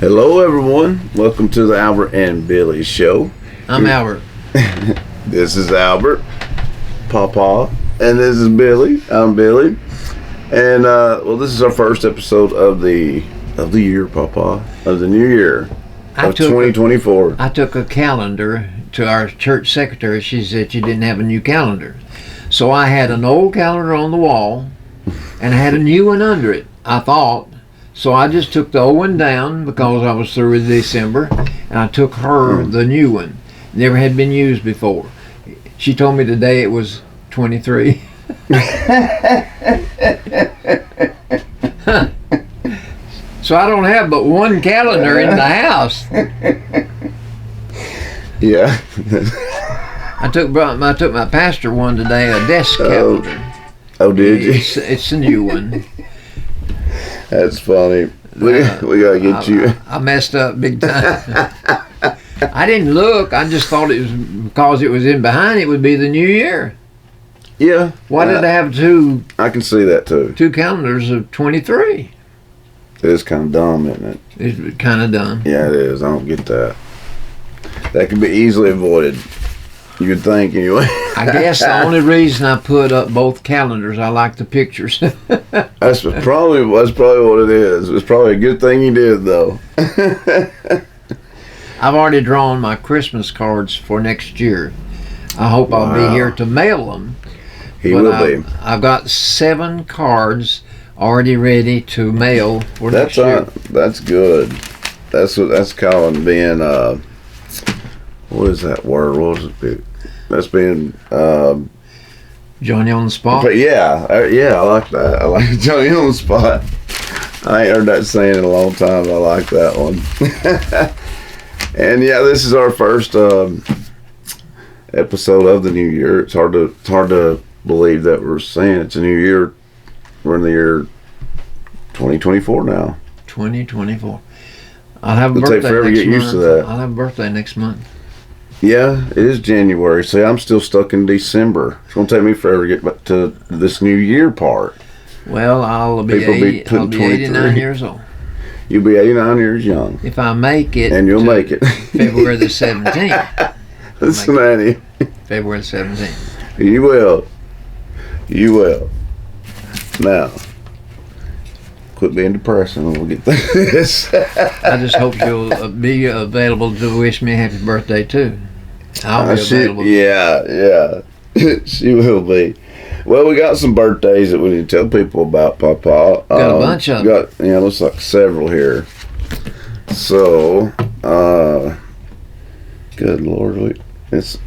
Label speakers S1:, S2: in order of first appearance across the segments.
S1: Hello, everyone. Welcome to the Albert and Billy Show.
S2: I'm Albert.
S1: This is Albert, Papa, and this is Billy. I'm Billy, and this is our first episode of the year, Papa, of the new year of 2024.
S2: I took a calendar to our church secretary. She said you didn't have a new calendar, so I had an old calendar on the wall, and I had a new one under it. I thought. So I just took the old one down because I was through with December, and I took her the new one. Never had been used before. She told me today it was 23. So I don't have but one calendar in the house.
S1: Yeah.
S2: I took my pastor one today, a desk calendar.
S1: Oh, did you?
S2: It's a new one.
S1: That's funny. We gotta get you.
S2: I messed up big time. I didn't look. I just thought it was because it was in behind. It would be the new year.
S1: Yeah.
S2: Why did I have two?
S1: I can see that too.
S2: Two calendars of 23.
S1: It is kind of dumb, isn't it?
S2: It's kind of dumb.
S1: Yeah, it is. I don't get that. That can be easily avoided. You would think, anyway.
S2: I guess the only reason I put up both calendars, I like the pictures.
S1: That's probably what it is. It's probably a good thing you did, though.
S2: I've already drawn my Christmas cards for next year. I hope I'll be here to mail them.
S1: He will be.
S2: I've got 7 cards already ready to mail for next year.
S1: That's good. That's calling being what is that word? What was it? That's being
S2: Johnny on the spot.
S1: But yeah, I like that. I like Johnny on the spot. I ain't heard that saying in a long time. I like that one. And yeah, this is our first episode of the new year. It's hard to believe that we're saying it's a new year. We're in the year 2024 now.
S2: 2024. I'll have a
S1: It'll
S2: birthday
S1: take forever to get used to that.
S2: I'll have a birthday next month.
S1: Yeah, it is January. See, I'm still stuck in December. It's going to take me forever to get back to this new year part.
S2: Well, I'll be 89 years old.
S1: You'll be 89 years young.
S2: If I make it.
S1: And you'll make it.
S2: February the 17th.
S1: Cincinnati.
S2: February the 17th.
S1: You will. You will. Now, quit being depressing and we'll get through this.
S2: I just hope you'll be available to wish me a happy birthday, too. I'll be available.
S1: Yeah. She will be. Well, we got some birthdays that we need to tell people about, Papa.
S2: Got a bunch of them.
S1: Looks like several here. So, good Lord, it's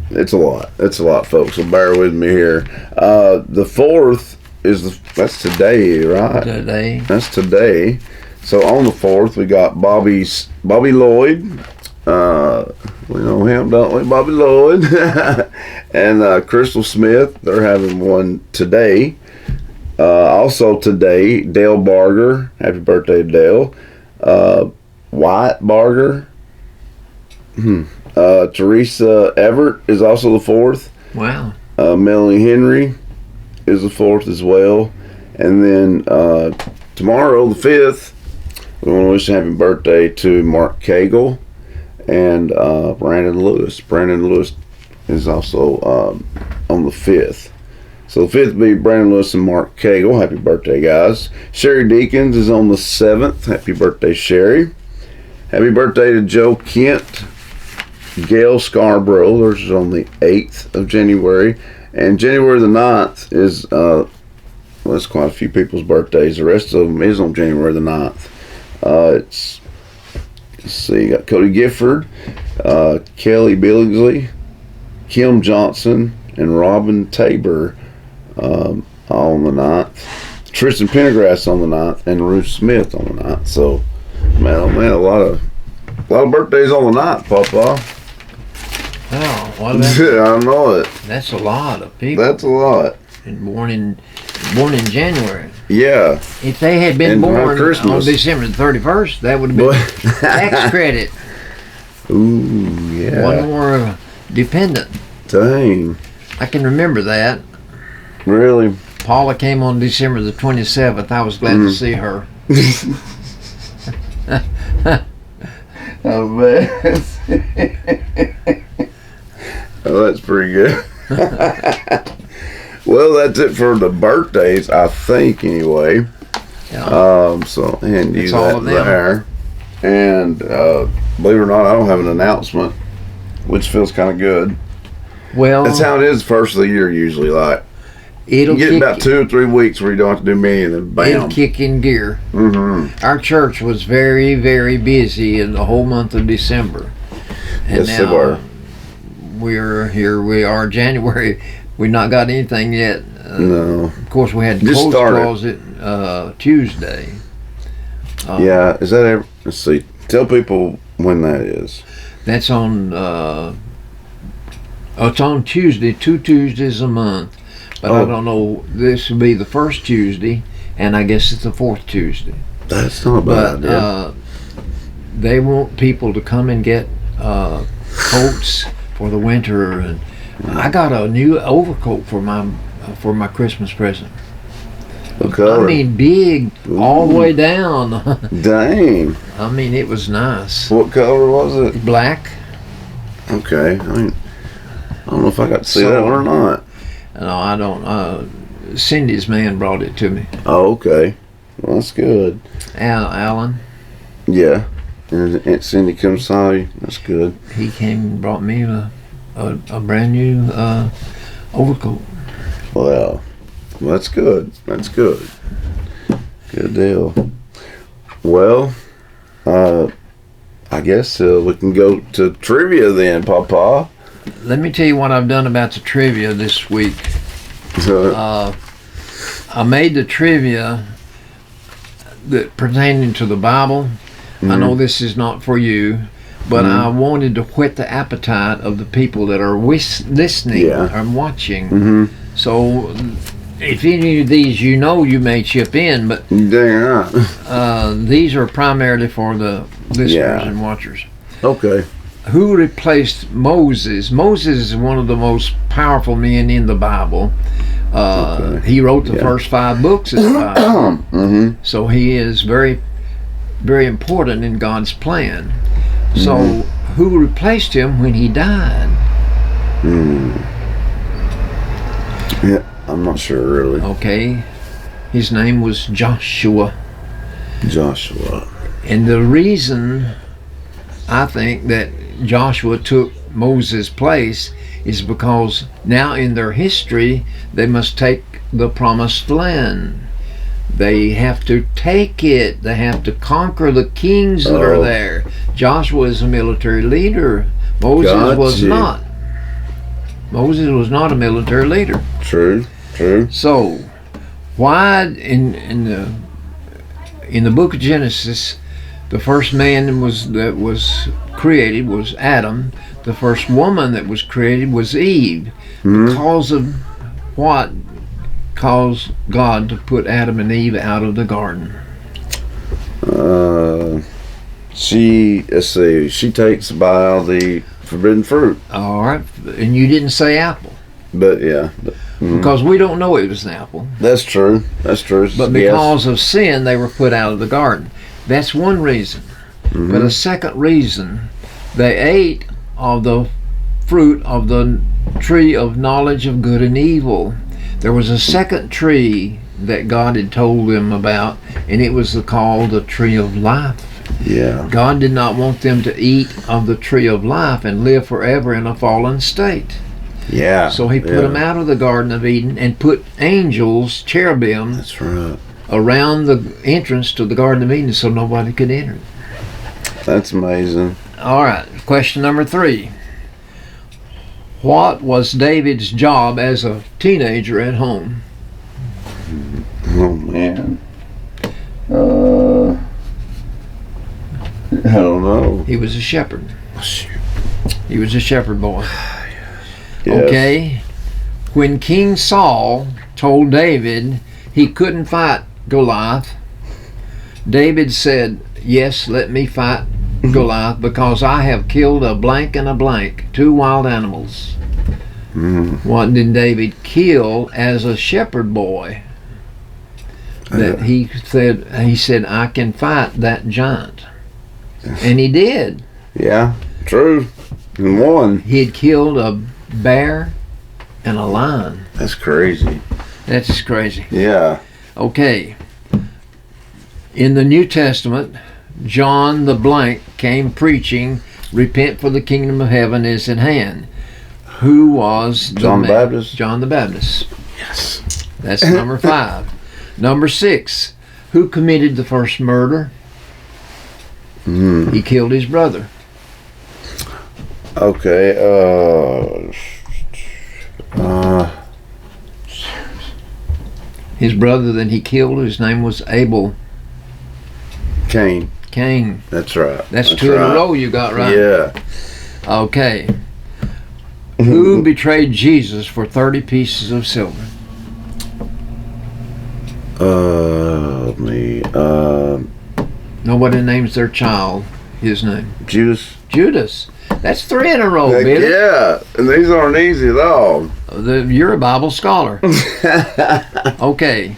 S1: a lot. It's a lot, folks. So bear with me here. The 4th that's today, right? That's today. So on the 4th, we got Bobby Lloyd. We know him, don't we? Bobby Lloyd. And Crystal Smith. They're having one today. Also today, Dale Barger. Happy birthday, Dale. Wyatt Barger. Teresa Everett is also the 4th.
S2: Wow.
S1: Melanie Henry is the 4th as well. And then tomorrow, the 5th, we want to wish a happy birthday to Mark Cagle and Brandon Lewis. Brandon Lewis is also on the 5th. So the 5th will be Brandon Lewis and Mark Cagle. Happy birthday, guys. Sherry Deakins is on the 7th. Happy birthday, Sherry. Happy birthday to Joe Kent. Gail Scarborough, theirs is on the 8th of January. And January the 9th is, that's quite a few people's birthdays. The rest of them is on January the 9th. Let's see, got Cody Gifford, Kelly Billingsley, Kim Johnson, and Robin Tabor all on the 9th. Tristan Pendergrass on the 9th, and Ruth Smith on the 9th. So, man, a lot of birthdays on the 9th, Papa.
S2: Oh, what about that?
S1: I know it.
S2: That's a lot of people.
S1: That's a lot.
S2: And born in January.
S1: Yeah.
S2: If they had been born on December the 31st, that would have been tax credit.
S1: Ooh, yeah.
S2: One more dependent.
S1: Dang.
S2: I can remember that.
S1: Really?
S2: Paula came on December the 27th. I was glad to see her.
S1: bet. Oh, that's pretty good. Well, that's it for the birthdays, I think, anyway.
S2: Yeah.
S1: So, and you
S2: It's all
S1: that
S2: of them.
S1: there. And believe it or not, I don't have an announcement, which feels kind of good.
S2: Well,
S1: That's how it is first of the year usually. Like,
S2: it'll
S1: you get
S2: kick,
S1: about 2 or 3 weeks where you don't have to do many, and then
S2: it'll
S1: bam.
S2: kick in gear.
S1: Mm-hmm.
S2: Our church was very, very busy in the whole month of December. And
S1: Yes, they were.
S2: we're here. We are January. We've not got anything yet.
S1: No.
S2: Of course, we had
S1: Just
S2: closed
S1: started.
S2: closet Tuesday.
S1: Yeah, is that ever? Let's see. Tell people when that is.
S2: That's on. It's on Tuesday. 2 Tuesdays a month, but I
S1: Oh.
S2: don't know. This will be the first Tuesday, and I guess it's the 4th Tuesday.
S1: That's not a bad
S2: But
S1: idea.
S2: they want people to come and get coats for the winter, and I got a new overcoat for my Christmas present.
S1: What color?
S2: I mean, big all the
S1: Ooh.
S2: way down.
S1: Dang.
S2: I mean, it was nice.
S1: What color was it?
S2: Black.
S1: Okay. I mean, I don't know if I got to see
S2: So-
S1: that one or not.
S2: No, I don't. Cindy's man brought it to me.
S1: Oh, okay. Well, that's good.
S2: Alan,
S1: Yeah. And Aunt Cindy comes saw you. That's good.
S2: he came and brought me a brand new overcoat.
S1: Well, that's good. That's good. Good deal. Well, I guess we can go to trivia then, Papa.
S2: Let me tell you what I've done about the trivia this week. I made the trivia that pertaining to the Bible. I know this is not for you, but I wanted to whet the appetite of the people that are listening and watching.
S1: Mm-hmm.
S2: So, if any of these you know, you may chip in, but
S1: Dang right.
S2: these are primarily for the listeners
S1: Yeah.
S2: and watchers.
S1: Okay.
S2: Who replaced Moses? Moses is one of the most powerful men in the Bible.
S1: Okay.
S2: He wrote the
S1: Yeah.
S2: first 5 books of the Bible.
S1: Mm-hmm.
S2: So he is very, very important in God's plan. So who replaced him when he died?
S1: Yeah, I'm not sure really.
S2: Okay. His name was Joshua.
S1: Joshua.
S2: And the reason I think that Joshua took Moses' place is because now in their history they must take the promised land. They have to take it. They have to conquer the kings that are
S1: Oh.
S2: there. Joshua is a military leader. Moses was
S1: Gotcha.
S2: not. Moses was not a military leader.
S1: True. True.
S2: So, why in the book of Genesis, the first man that was created was Adam. The first woman that was created was Eve. Because of what caused God to put Adam and Eve out of the garden?
S1: Let's see. She takes by the forbidden fruit,
S2: All right, and you didn't say apple
S1: but yeah,
S2: because we don't know it was an apple.
S1: that's true. That's true.
S2: But because of sin, they were put out of the garden. That's one reason. But a second reason, they ate of the fruit of the tree of knowledge of good and evil. There was a second tree that God had told them about, and it was called the tree of life.
S1: Yeah.
S2: God did not want them to eat of the tree of life and live forever in a fallen state.
S1: Yeah.
S2: So he put them out of the Garden of Eden and put angels, cherubim,
S1: That's right.
S2: around the entrance to the Garden of Eden so nobody could enter it.
S1: That's amazing.
S2: All right, question number 3. What was David's job as a teenager at home?
S1: Oh man. I don't know.
S2: He was a shepherd.
S1: Shoot.
S2: He was a shepherd boy.
S1: Yes.
S2: Okay. When King Saul told David he couldn't fight Goliath, David said, "Yes, let me fight Goliath because I have killed a blank and a blank, 2 wild animals." What did David kill as a shepherd boy? That he said I can fight that giant. And he did.
S1: Yeah, true. And one.
S2: He had killed a bear and a lion.
S1: That's crazy.
S2: That's just crazy.
S1: Yeah.
S2: Okay. In the New Testament, John the blank came preaching, "Repent, for the kingdom of heaven is at hand." Who was
S1: John the Baptist?
S2: John the Baptist.
S1: Yes.
S2: That's number 5. Number 6. Who committed the first murder? He killed his brother.
S1: Okay.
S2: His brother that he killed, his name was Abel.
S1: Cain.
S2: Cain.
S1: That's right.
S2: That's 2 in a row you got right.
S1: Yeah.
S2: Okay. Who betrayed Jesus for 30 pieces of silver?
S1: Me.
S2: Nobody names their child his name.
S1: Judas.
S2: Judas. That's 3 in a row,
S1: Heck
S2: Billy.
S1: yeah. And these aren't easy at all.
S2: You're a Bible scholar. Okay.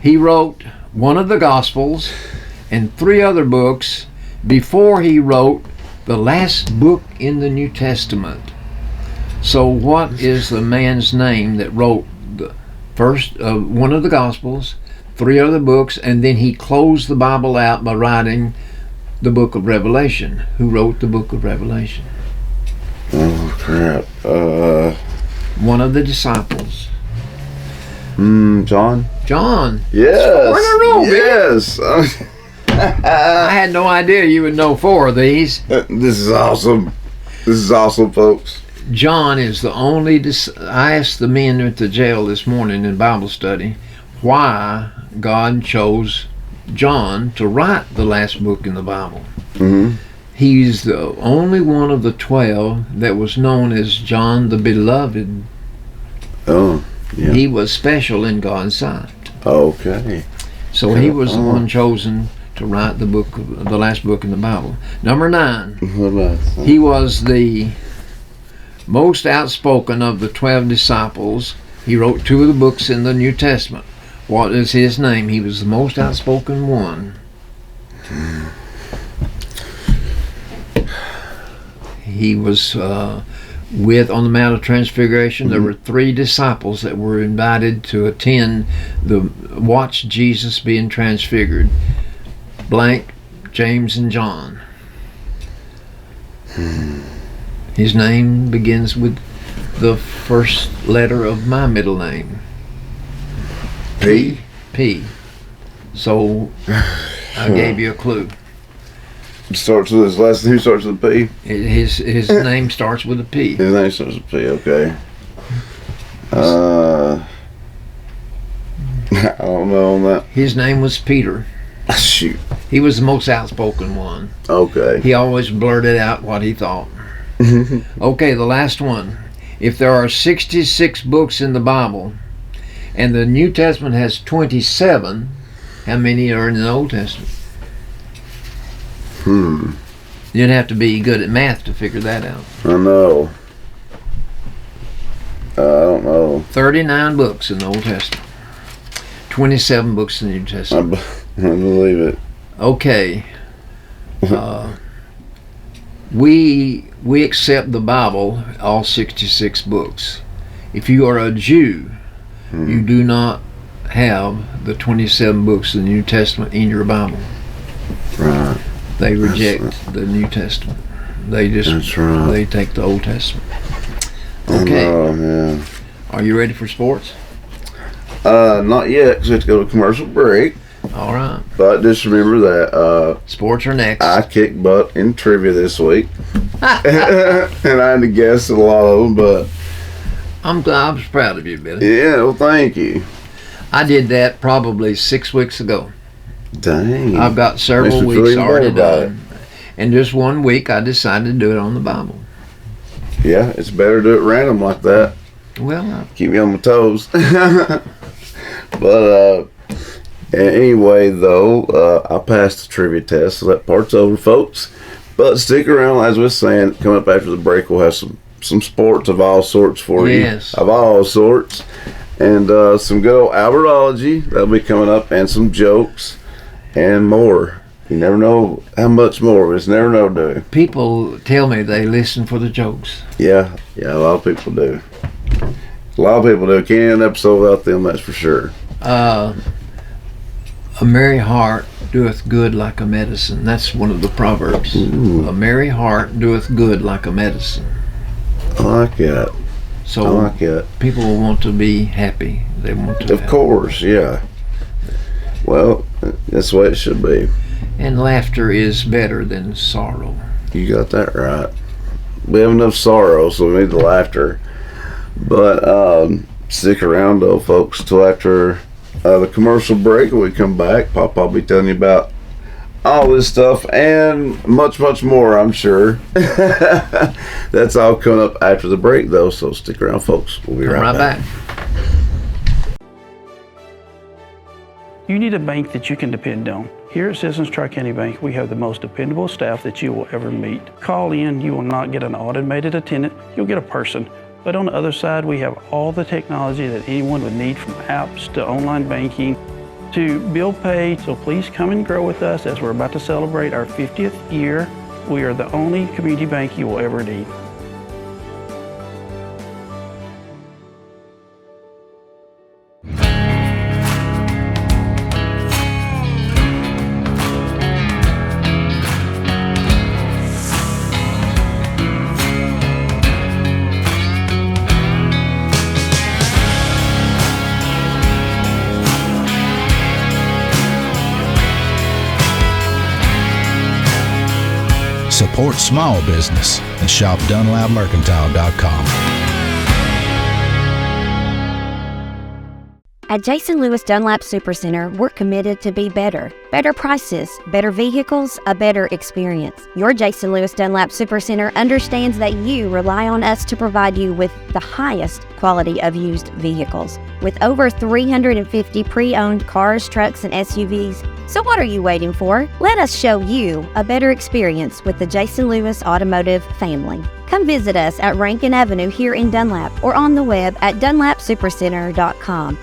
S2: He wrote one of the Gospels and 3 other books before he wrote the last book in the New Testament. So what is the man's name that wrote the first one of the Gospels, 3 other books, and then he closed the Bible out by writing the book of Revelation? Who wrote the book of Revelation?
S1: Oh, crap.
S2: One of the disciples.
S1: John?
S2: John.
S1: Yes.
S2: 4 in a row,
S1: yes.
S2: I had no idea you would know 4 of these.
S1: This is awesome. This is awesome, folks.
S2: John is the only. I asked the men at the jail this morning in Bible study why God chose John to write the last book in the Bible.
S1: Mm-hmm.
S2: He's the only one of the 12 that was known as John the Beloved.
S1: Oh, yeah.
S2: He was special in God's sight.
S1: Okay.
S2: So he was the one chosen to write the last book in the Bible. Number 9.
S1: What about that?
S2: He was the most outspoken of the 12 disciples. He wrote 2 of the books in the New Testament. What is his name? He was the most outspoken one. He was with on the Mount of Transfiguration. There were 3 disciples that were invited to attend watch Jesus being transfigured. Blank, James, and John. His name begins with the first letter of my middle name.
S1: P?
S2: P. So I gave you a clue.
S1: Starts with his last name. Who starts with a P?
S2: His name starts with a P.
S1: His name starts with a P. Okay. I don't know on that.
S2: His name was Peter.
S1: Shoot.
S2: He was the most outspoken one.
S1: Okay.
S2: He always blurted out what he thought. Okay, the last one. If there are 66 books in the Bible and the New Testament has 27, how many are in the Old Testament? You'd have to be good at math to figure that out.
S1: I know. I don't know.
S2: 39 books in the Old Testament. 27 books in the New Testament.
S1: I believe it.
S2: Okay. We accept the Bible, all 66 books. If you are a Jew, you do not have the 27 books of the New Testament in your Bible.
S1: Right.
S2: They reject the New Testament. They just
S1: That's right.
S2: they take the Old Testament. Okay.
S1: Oh, yeah.
S2: Are you ready for sports?
S1: Not yet, because we have to go to commercial break.
S2: All right.
S1: But just remember that
S2: Sports are next.
S1: I kicked butt in trivia this week. And I had to guess a lot of them, but
S2: I'm proud of you, Billy.
S1: yeah, well, thank you.
S2: I did that probably 6 weeks ago.
S1: Dang.
S2: I've got several
S1: Makes me feel
S2: weeks
S1: even
S2: already
S1: better about
S2: done. And just 1 week, I decided to do it on the Bible.
S1: Yeah, it's better to do it random like that.
S2: Well,
S1: Keep me on my toes. But anyway, though, I passed the trivia test, so that part's over, folks. But stick around, as we were saying, coming up after the break, we'll have some sports of all sorts for
S2: Yes.
S1: you. Of all sorts. And some good old Albertology, that'll be coming up, and some jokes and more. You never know how much more. We just never know, do you?
S2: People tell me they listen for the jokes.
S1: Yeah, a lot of people do. A lot of people do. Can't end an episode without them, that's for sure.
S2: A merry heart doeth good like a medicine. That's one of the proverbs.
S1: Ooh.
S2: A merry heart doeth good like a medicine.
S1: I like that.
S2: So
S1: I like that.
S2: people want to be happy. They want to.
S1: Of course, yeah. Well, that's the way it should be.
S2: And laughter is better than sorrow.
S1: You got that right. We have enough sorrow, so we need the laughter. But stick around, though, folks, till after the commercial break. When we come back, Papa will be telling you about all this stuff and much, much more, I'm sure. That's all coming up after the break, though, so stick around, folks. We'll be right back.
S3: You need a bank that you can depend on. Here at Citizens Tri-County Bank, we have the most dependable staff that you will ever meet. Call in, you will not get an automated attendant, you'll get a person. But on the other side, we have all the technology that anyone would need, from apps to online banking to bill pay. So please come and grow with us as we're about to celebrate our 50th year. We are the only community bank you will ever need.
S4: Support small business and shop DunlapMercantile.com.
S5: At Jason Lewis Dunlap Supercenter, we're committed to be better. Better prices, better vehicles, a better experience. Your Jason Lewis Dunlap Supercenter understands that you rely on us to provide you with the highest quality of used vehicles. With over 350 pre-owned cars, trucks, and SUVs, so what are you waiting for? Let us show you a better experience with the Jason Lewis Automotive family. Come visit us at Rankin Avenue here in Dunlap or on the web at dunlapsupercenter.com.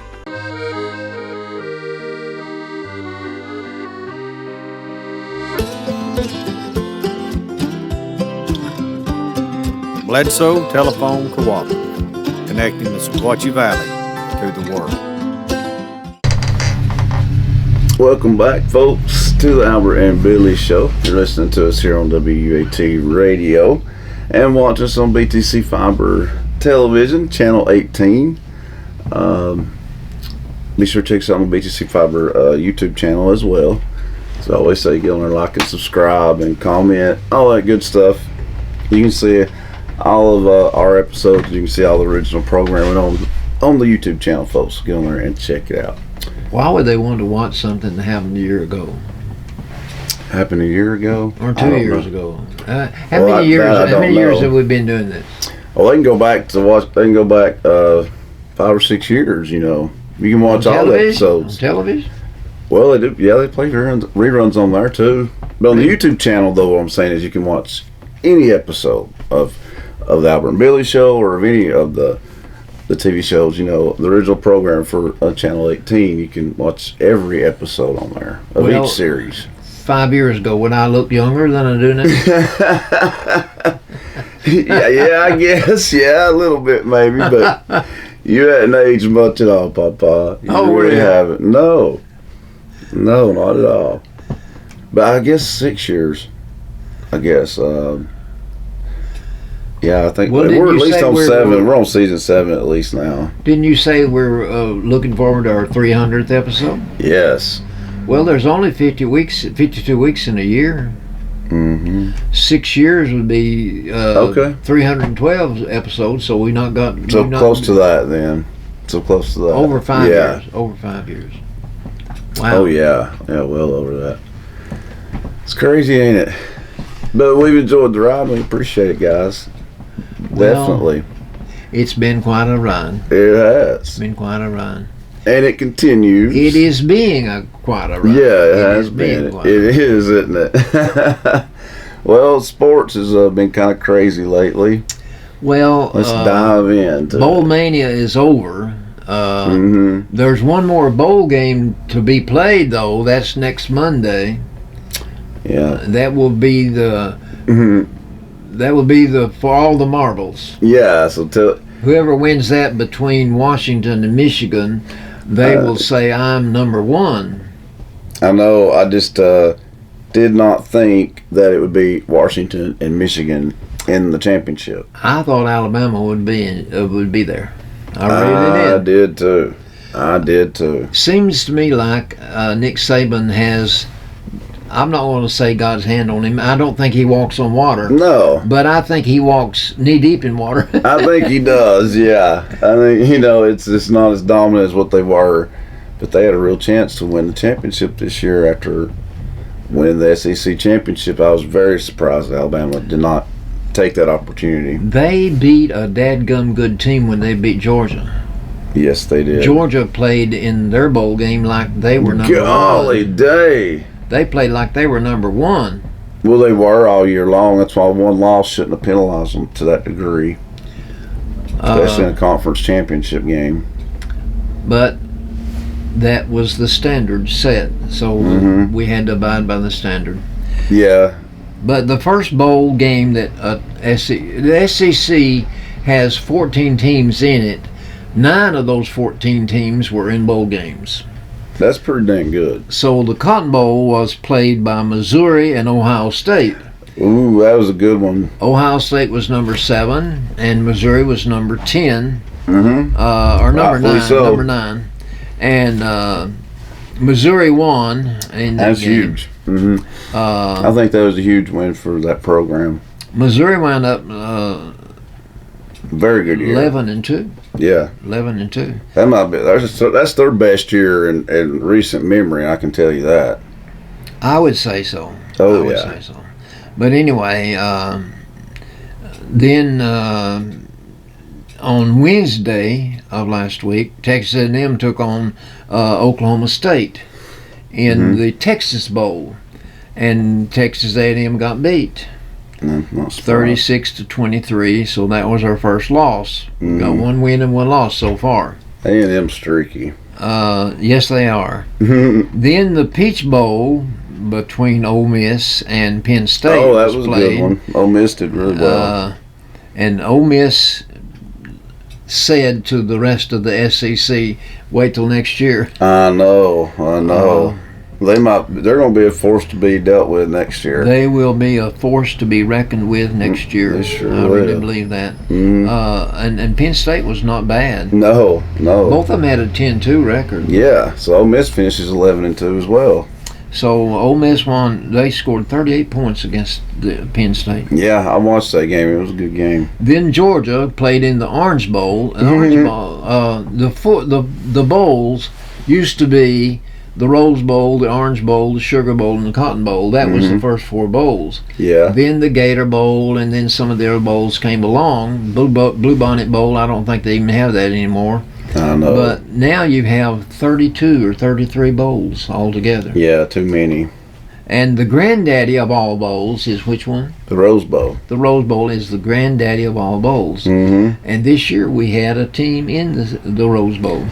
S6: Bledsoe Telephone Cooperative, connecting the Sequatchie Valley to the world.
S1: Welcome back, folks, to the Albert and Billy Show. You're listening to us here on WAT Radio and watching us on BTC Fiber Television, Channel 18. Be sure to check us out on the BTC Fiber YouTube channel as well. As I always say, get on there, like and subscribe and comment, all that good stuff. You can see all of our episodes. You can see all the original programming on the YouTube channel, folks. Get on there and check it out.
S2: Why would they want to watch something that happened a year ago?
S1: Happened a year ago?
S2: Or 2 years ago? How many years have we been doing this?
S1: Well, they can go back 5 or 6 years, you know. You can watch all the episodes.
S2: On television?
S1: Well, they do. Yeah, they play reruns on there, too. But on the YouTube channel, though, what I'm saying is you can watch any episode of the Albert and Billy Show or of any of the TV shows, you know, the original program for Channel 18. You can watch every episode on there of each series.
S2: 5 years ago, would I look younger than I do now?
S1: yeah, I guess. Yeah, a little bit maybe, but you hadn't aged much at all, Papa. You really haven't. No, not at all. But I guess 6 years. I guess. Yeah, I think we're at least on 7. We're on season 7 at least now.
S2: Didn't you say we're looking forward to our 300th episode?
S1: Yes.
S2: Well, there's only 52 weeks in a year.
S1: Mm-hmm.
S2: 6 years would be 312 episodes, so we not got...
S1: So close to that then. So close to that.
S2: Over 5 years. Over 5 years. Wow.
S1: Oh, yeah. Yeah, well over that. It's crazy, ain't it? But we've enjoyed the ride. We appreciate it, guys. Definitely.
S2: Well, it's been quite a run.
S1: It has.
S2: It's been quite a run.
S1: And it continues.
S2: It is being quite a run.
S1: Yeah, it has been. It is, isn't it? Well, sports has been kind of crazy lately.
S2: Well,
S1: let's dive in.
S2: Bowl Mania is over. There's one more bowl game to be played, though. That's next Monday.
S1: Yeah.
S2: That will be the for all the marbles.
S1: Yeah. So
S2: Whoever wins that between Washington and Michigan, they will say, I'm number one.
S1: I know. I just did not think that it would be Washington and Michigan in the championship.
S2: I thought Alabama would be there. I really did.
S1: I did too.
S2: Seems to me like Nick Saban has, I'm not going to say God's hand on him. I don't think he walks on water.
S1: No.
S2: But I think he walks knee deep in water.
S1: I think he does, yeah. I think, it's not as dominant as what they were, but they had a real chance to win the championship this year after winning the SEC championship. I was very surprised Alabama did not take that opportunity.
S2: They beat a dadgum good team when they beat Georgia.
S1: Yes, they did.
S2: Georgia played in their bowl game like they were number one.
S1: Golly day.
S2: They played like they were number one.
S1: Well, they were all year long. That's why one loss shouldn't have penalized them to that degree, especially in a conference championship game.
S2: But that was the standard set, so we had to abide by the standard.
S1: Yeah.
S2: But the first bowl game that the SEC has 14 teams in it. 9 of those 14 teams were in bowl games.
S1: That's pretty dang good.
S2: So the Cotton Bowl was played by Missouri and Ohio State.
S1: Ooh, that was a good one.
S2: Ohio State was number 7, and Missouri was number 10, or number 9.
S1: So.
S2: Number 9, and Missouri won. In that
S1: That's
S2: game.
S1: huge. I think that was a huge win for that program.
S2: Missouri wound up
S1: Very good year.
S2: 11-2.
S1: Yeah.
S2: 11-2.
S1: That might be. That's their best year in recent memory. I can tell you that.
S2: I would say so.
S1: Oh,
S2: I would
S1: yeah.
S2: say so. But anyway, then on Wednesday of last week, Texas A&M took on Oklahoma State in the Texas Bowl, and Texas A&M got beat.
S1: Not
S2: 36-23, so that was our first loss. Got one win and one loss so far.
S1: A&M streaky.
S2: Yes, they are. Then the Peach Bowl between Ole Miss and Penn State.
S1: Oh, that was
S2: played.
S1: a good one. Ole Miss did really well.
S2: And Ole Miss said to the rest of the SEC, "Wait till next year."
S1: I know. They're going to be a force to be dealt with next year.
S2: They will be a force to be reckoned with next year.
S1: They sure
S2: I
S1: will.
S2: really believe that. And Penn State was not bad.
S1: No.
S2: Both of them had a 10-2 record.
S1: Yeah, so Ole Miss finishes 11-2 as well.
S2: So Ole Miss won. They scored 38 points against the Penn State.
S1: Yeah, I watched that game. It was a good game.
S2: Then Georgia played in the Orange Bowl. The Orange Bowl. The bowls used to be the Rose Bowl, the Orange Bowl, the Sugar Bowl, and the Cotton Bowl. That was the first 4 bowls.
S1: Yeah.
S2: Then the Gator Bowl, and then some of the other bowls came along. Blue Bonnet Bowl, I don't think they even have that anymore.
S1: I know.
S2: But now you have 32 or 33 bowls altogether.
S1: Yeah, too many.
S2: And the granddaddy of all bowls is which one?
S1: The Rose Bowl.
S2: The Rose Bowl is the granddaddy of all bowls. And this year we had a team in the Rose Bowl.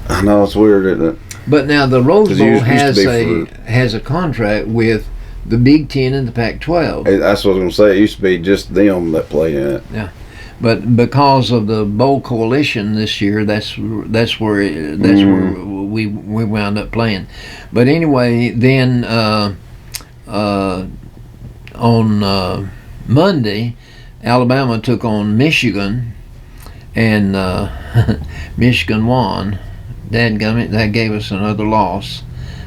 S1: I know, it's weird, isn't it?
S2: But now the Rose Bowl
S1: used to
S2: has a contract with the Big Ten and the Pac-12.
S1: That's what I was going to say. It used to be just them that played in it.
S2: Yeah, but because of the bowl coalition this year, that's where we wound up playing. But anyway, then on Monday, Alabama took on Michigan, and Michigan won. Dadgummit, that gave us another loss,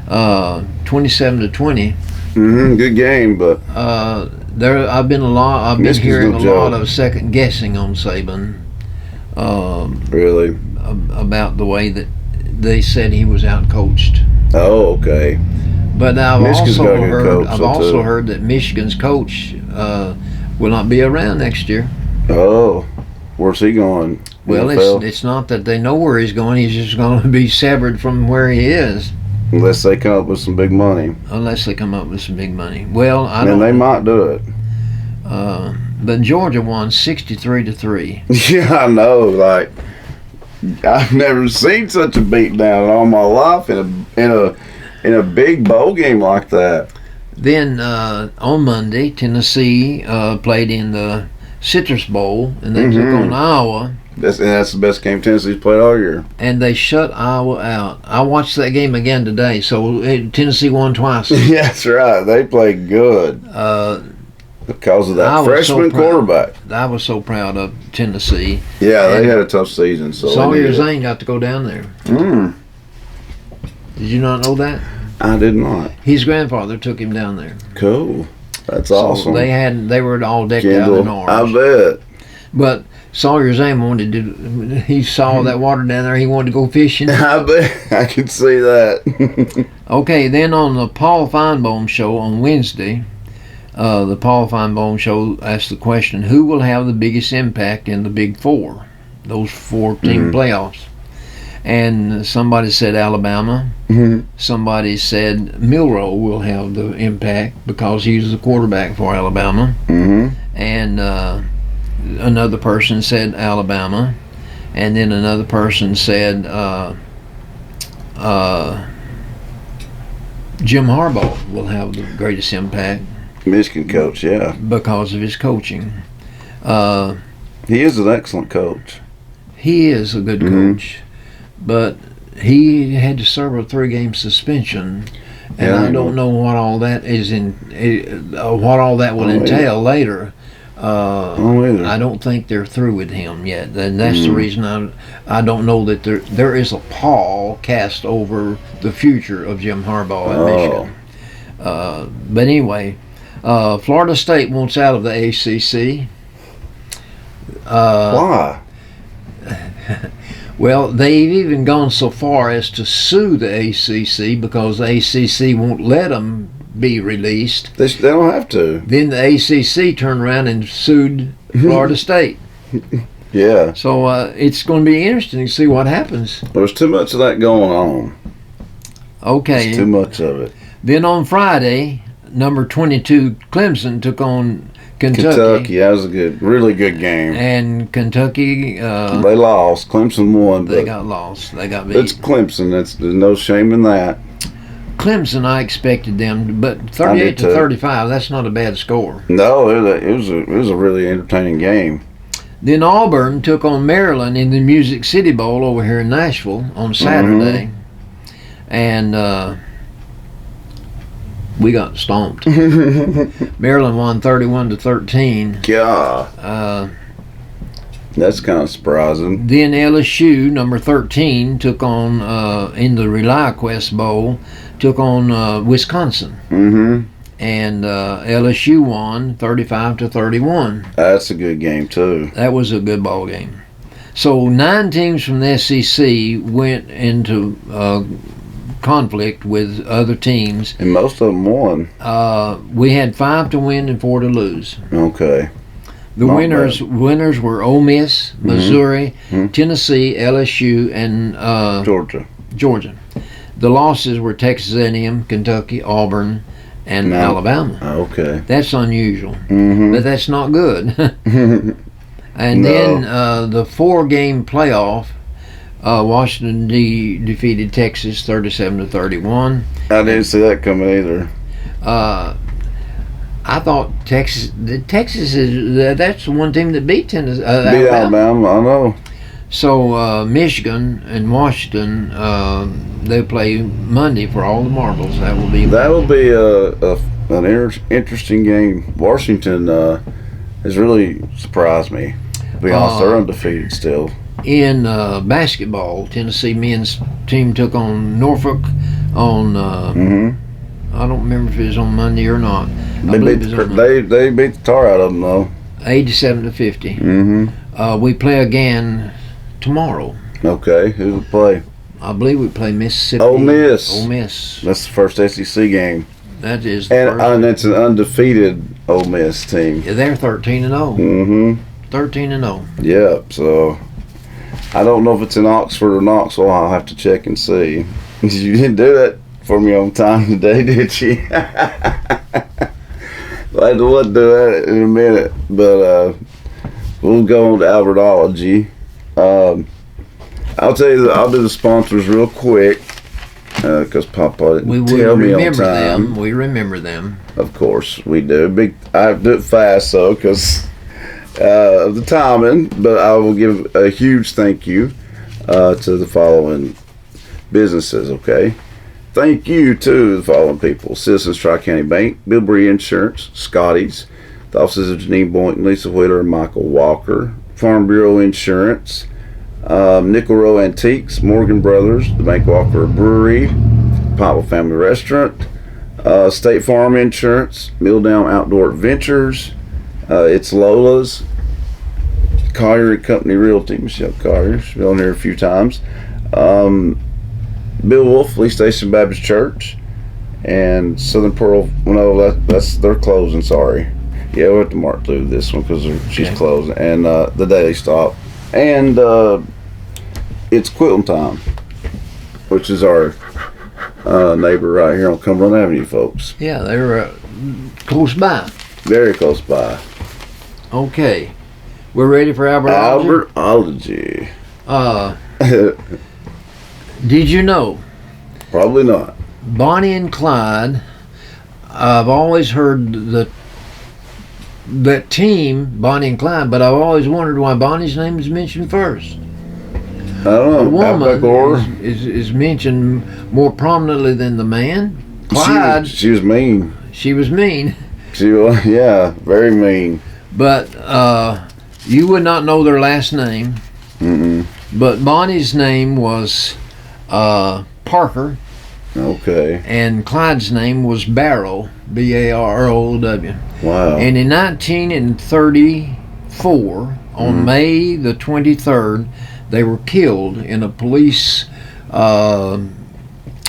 S2: 27-20.
S1: Good game, but
S2: I've been hearing a lot of second guessing on Saban.
S1: Really?
S2: About the way that they said he was out coached.
S1: Oh, okay.
S2: But I've
S1: Michigan's got a good coach,
S2: also heard that Michigan's coach will not be around next year.
S1: Oh, where's he going?
S2: Well,
S1: NFL?
S2: it's not that they know where he's going. He's just going to be severed from where he is.
S1: Unless they come up with some big money.
S2: Unless they come up with some big money. Well,
S1: And they might do it.
S2: But Georgia won 63-3.
S1: Yeah, I know. Like, I've never seen such a beatdown in all my life in a big bowl game like that.
S2: Then on Monday, Tennessee played in the Citrus Bowl, and they took on Iowa.
S1: That's the best game Tennessee's played all year.
S2: And they shut Iowa out. I watched that game again today, so Tennessee won twice.
S1: Yeah, that's right. They played good because of that freshman quarterback.
S2: I was so proud of Tennessee.
S1: Yeah, they had a tough season. So
S2: Sawyer Zane got to go down there. Did you not know that?
S1: I did not.
S2: His grandfather took him down there.
S1: Cool. That's
S2: So
S1: awesome.
S2: they were all decked out in orange.
S1: I bet.
S2: But Sawyer Zane wanted to. He saw that water down there. He wanted to go fishing.
S1: I bet. I can see that.
S2: Okay, then on the Paul Feinbaum show on Wednesday, the Paul Feinbaum show asked the question: who will have the biggest impact in the Big Four, those 4-team playoffs? And somebody said Alabama. Somebody said Milroe will have the impact because he's the quarterback for Alabama. And another person said Alabama. And then another person said Jim Harbaugh will have the greatest impact.
S1: Michigan coach, yeah.
S2: Because of his coaching.
S1: He is an excellent coach.
S2: He is a good coach. But he had to serve a 3-game suspension, and I don't know what all that is what all that will entail later. I don't think they're through with him yet, and that's the reason I don't know that there is a pall cast over the future of Jim Harbaugh at Michigan. But anyway, Florida State wants out of the ACC.
S1: Why?
S2: Well, they've even gone so far as to sue the ACC because the ACC won't let them be released.
S1: They don't have to.
S2: Then the ACC turned around and sued Florida State.
S1: Yeah.
S2: So it's going to be interesting to see what happens.
S1: There's too much of that going on.
S2: Okay.
S1: There's too much of it.
S2: Then on Friday, number 22 Clemson took on Kentucky.
S1: That was a really good game.
S2: And Kentucky...
S1: they lost. Clemson won.
S2: They got lost. They got beat.
S1: It's Clemson. There's no shame in that.
S2: Clemson, I expected them, but 38-35, that's not a bad score.
S1: No, it was a really entertaining game.
S2: Then Auburn took on Maryland in the Music City Bowl over here in Nashville on Saturday. And... we got stomped. Maryland won 31-13.
S1: God. That's kind of surprising.
S2: Then LSU, number 13, took on, in the ReliaQuest Bowl, took on Wisconsin. And LSU won 35-31.
S1: That's a good game, too.
S2: That was a good ball game. So 9 teams from the SEC went into conflict with other teams,
S1: and most of them won.
S2: We had 5 to win and 4 to lose.
S1: Okay.
S2: The winners were Ole Miss, Missouri, Tennessee, LSU, and Georgia. The losses were Texas A&M, Kentucky, Auburn, and Alabama.
S1: Okay.
S2: That's unusual, but that's not good. And then the 4-game playoff. Washington defeated Texas 37-31.
S1: I didn't see that coming either.
S2: I thought Texas is that's the one team that beat Tennessee.
S1: Beat Alabama, I know.
S2: So Michigan and Washington they play Monday for all the marbles. That will be an interesting game. Washington has really surprised me. To be honest, they're undefeated still. In basketball, Tennessee men's team took on Norfolk on I don't remember if it was on Monday or not.
S1: They beat the tar out of them though.
S2: 87-50. We play again tomorrow.
S1: Okay, who will play?
S2: I believe we play Mississippi.
S1: Ole Miss.
S2: Ole Miss.
S1: That's the first SEC game.
S2: That is the first.
S1: And it's an undefeated Ole Miss team.
S2: Yeah, they're 13-0. 13-0.
S1: Yeah, so I don't know if it's in Oxford or Knoxville. I'll have to check and see. You didn't do that for me on time today, did you? I would do that in a minute, but we'll go on to Albertology. I'll tell you, I'll do the sponsors real quick. because Papa
S2: We
S1: didn't
S2: will
S1: tell me on
S2: remember
S1: time.
S2: them. We remember them.
S1: Of course, we do. I do it fast, though, because of the timing. But I will give a huge thank you to the following businesses, okay? Thank you to the following people: Citizens Tri-County Bank, Bilberry Insurance, Scotty's, the offices of Janine Boynton, Lisa Wheeler, and Michael Walker, Farm Bureau Insurance, Nickel Row Antiques, Morgan Brothers, the Bank Walker Brewery, Popple Family Restaurant, State Farm Insurance, Milldown Outdoor Adventures, It's Lola's, Collier and Company Realty, Michelle Collier, she's been on here a few times, Bill Wolf, Lee Station Baptist Church, and Southern Pearl. Well, no, that's they're closing. Sorry, yeah, we'll have to mark through this one because she's closing, and the Daily Stop, and it's quilting time, which is our neighbor right here on Cumberland Avenue, folks.
S2: Yeah, they're close by.
S1: Very close by.
S2: Okay, we're ready for Albertology.
S1: Albertology.
S2: Did you know
S1: Probably not.
S2: Bonnie and Clyde? I've always heard that team, Bonnie and Clyde, but I've always wondered why Bonnie's name is mentioned first.
S1: I don't know.
S2: The
S1: Outback Laura.
S2: woman is mentioned more prominently than the man. Clyde,
S1: She was mean.
S2: she was mean,
S1: She was, yeah, very mean.
S2: but you would not know their last name.
S1: Mm-mm.
S2: But Bonnie's name was Parker,
S1: Okay.
S2: and Clyde's name was Barrow, Barrow.
S1: Wow.
S2: And in 1934, on May the 23rd, they were killed in a police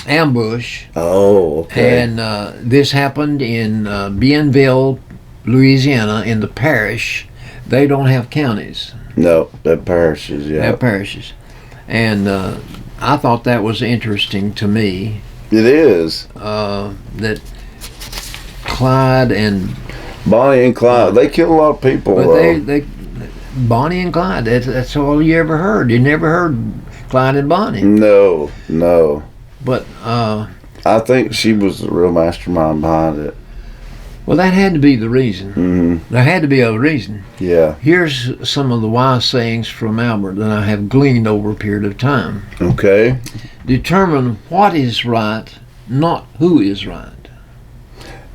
S2: ambush.
S1: Oh, okay.
S2: And this happened in Bienville, Louisiana, in the parish. They don't have counties.
S1: No, that parishes,
S2: They
S1: yeah.
S2: have parishes. And I thought that was interesting to me,
S1: It is.
S2: that Clyde and...
S1: Bonnie and Clyde, they kill a lot of people.
S2: But they Bonnie and Clyde, that's all you ever heard. You never heard Clyde and Bonnie.
S1: No.
S2: But,
S1: I think she was the real mastermind behind it.
S2: well, that had to be the reason.
S1: Mm-hmm.
S2: There had to be a reason.
S1: Yeah.
S2: Here's some of the wise sayings from Albert that I have gleaned over a period of time.
S1: Okay.
S2: Determine what is right, not who is right.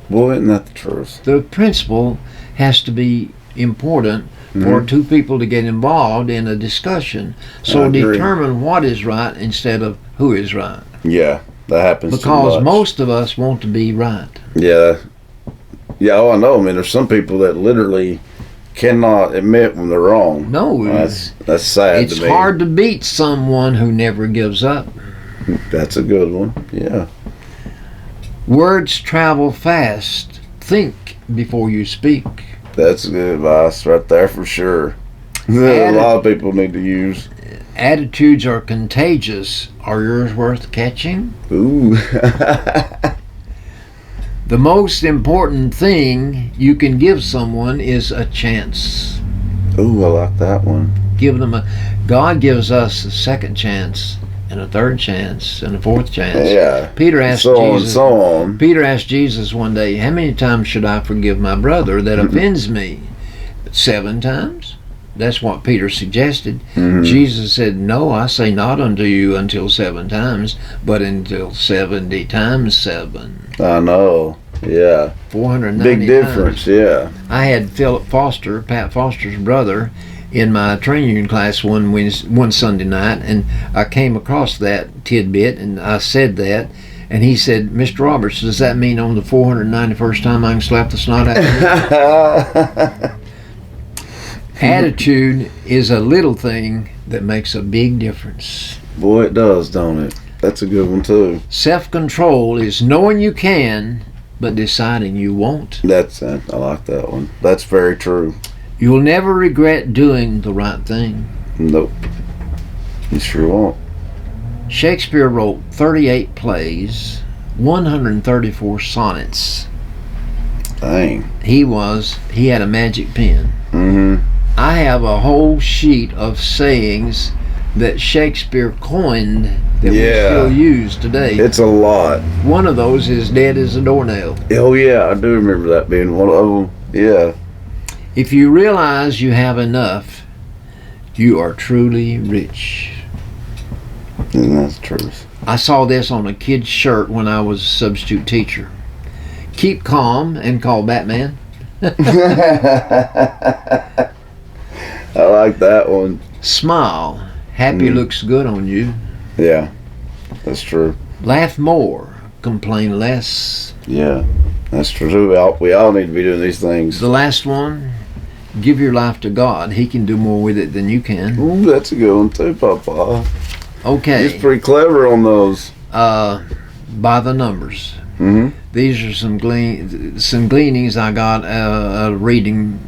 S1: Boy, isn't that the truth?
S2: The principle has to be important for two people to get involved in a discussion. So
S1: I agree.
S2: determine what is right instead of who is right.
S1: Yeah, that happens too
S2: Because
S1: much.
S2: most of us want to be right.
S1: Yeah. Yeah, oh, I know. I mean, there's some people that literally cannot admit when they're wrong.
S2: No,
S1: That's sad
S2: it's
S1: to me.
S2: hard to beat someone who never gives up.
S1: That's a good one. Yeah.
S2: Words travel fast. Think before you speak.
S1: That's good advice right there for sure. That a lot of people need to use.
S2: Attitudes are contagious. Are yours worth catching?
S1: Ooh.
S2: The most important thing you can give someone is a chance.
S1: Ooh, I like that one.
S2: Give them God gives us a second chance and a third chance and a fourth chance.
S1: Yeah.
S2: Peter asked
S1: So on and
S2: Jesus.
S1: so on.
S2: Peter asked Jesus one day, "How many times should I forgive my brother that offends me? 7 times?" That's what Peter suggested. Jesus said, "No, I say not unto you until 7 times, but until 70 times 7.
S1: I know. Yeah.
S2: 490
S1: Big difference.
S2: times.
S1: Yeah.
S2: I had Philip Foster, Pat Foster's brother, in my training union class one Sunday night, and I came across that tidbit, and I said that, and he said, "Mr. Roberts, does that mean on the 491st time I can slap the snot out of you?" Attitude is a little thing that makes a big difference.
S1: Boy, it does, don't it? That's a good one too.
S2: Self-control is knowing you can, but deciding you won't.
S1: That's it. I like that one. That's very true.
S2: You'll never regret doing the right thing.
S1: Nope. You sure won't.
S2: Shakespeare wrote 38 plays, 134 sonnets.
S1: Dang.
S2: He had a magic pen.
S1: Mm-hmm.
S2: I have a whole sheet of sayings that Shakespeare coined that we
S1: Yeah.
S2: still use today.
S1: It's a lot.
S2: One of those is dead as a doornail.
S1: Oh yeah, I do remember that being one of them. Yeah.
S2: If you realize you have enough, you are truly rich.
S1: And that's the truth.
S2: I saw this on a kid's shirt when I was a substitute teacher. Keep calm and call Batman.
S1: I like that one.
S2: Smile. Happy looks good on you.
S1: Yeah, that's true.
S2: Laugh more. Complain less.
S1: Yeah, that's true. We all need to be doing these things.
S2: The last one. Give your life to God. He can do more with it than you can.
S1: Ooh, that's a good one too, Papa.
S2: Okay.
S1: He's pretty clever on those.
S2: By the numbers.
S1: Mm-hmm.
S2: These are some gleanings I got reading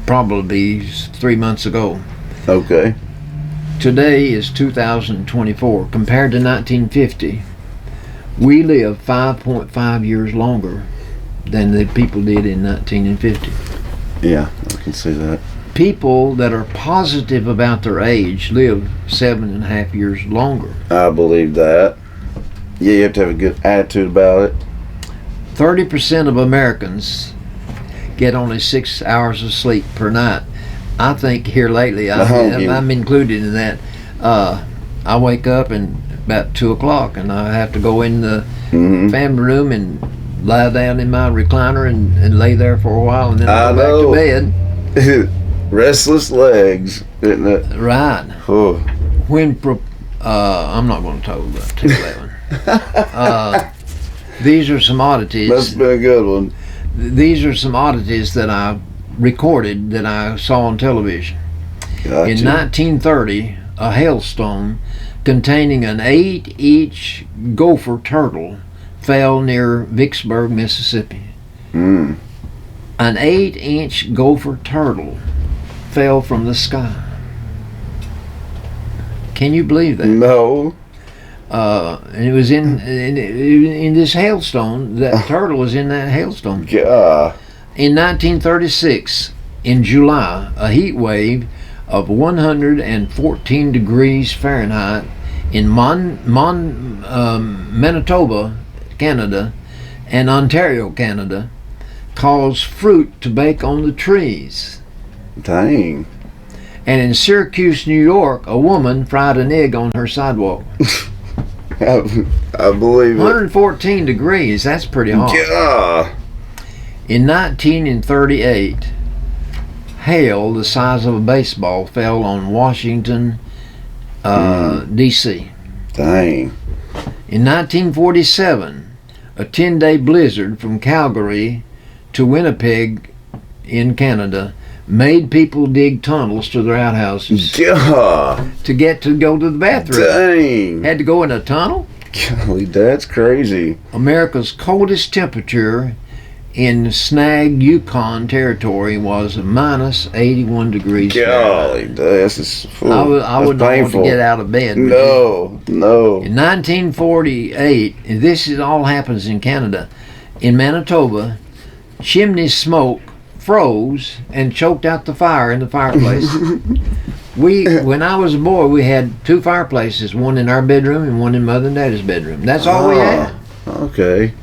S2: probably 3 months ago.
S1: Okay.
S2: Today is 2024. Compared to 1950, we live 5.5 years longer than the people did in 1950.
S1: Yeah, I can see that.
S2: People that are positive about their age live 7.5 years longer.
S1: I believe that. Yeah, you have to have a good attitude about it.
S2: 30% of Americans get only 6 hours of sleep per night. I think here lately, I'm included in that. I wake up and about 2 o'clock, and I have to go in the family room and lie down in my recliner and lay there for a while, and then I go back to bed.
S1: Restless legs, isn't it?
S2: Right.
S1: Oh.
S2: When I'm not going to tell that one. These are some oddities.
S1: That's been a good one.
S2: These are some oddities that I recorded that I saw on television.
S1: Gotcha.
S2: In 1930, a hailstone containing an 8-inch gopher turtle fell near Vicksburg, Mississippi. An 8-inch gopher turtle fell from the sky. Can you believe that?
S1: No.
S2: And it was in this hailstone. That turtle was in that hailstone.
S1: Yeah.
S2: In 1936, in July, a heat wave of 114 degrees Fahrenheit in Manitoba, Canada, and Ontario, Canada, caused fruit to bake on the trees.
S1: Dang.
S2: And in Syracuse, New York, a woman fried an egg on her sidewalk.
S1: I believe it.
S2: 114 degrees, that's pretty hot.
S1: Yeah.
S2: In 1938, hail the size of a baseball fell on Washington, D.C.
S1: Dang.
S2: In 1947, a 10-day blizzard from Calgary to Winnipeg in Canada made people dig tunnels to their outhouses
S1: Yeah.
S2: to go to the bathroom.
S1: Dang.
S2: Had to go in a tunnel.
S1: Golly, that's crazy.
S2: America's coldest temperature in Snag, Yukon territory was minus 81 degrees
S1: Golly,
S2: Fahrenheit.
S1: that's just,
S2: I would not want to get out of bed.
S1: No.
S2: In 1948, and this all happens in Canada, in Manitoba, chimney smoke froze and choked out the fire in the fireplace. When I was a boy, we had 2 fireplaces, one in our bedroom and one in Mother and Daddy's bedroom. That's all we had.
S1: Okay.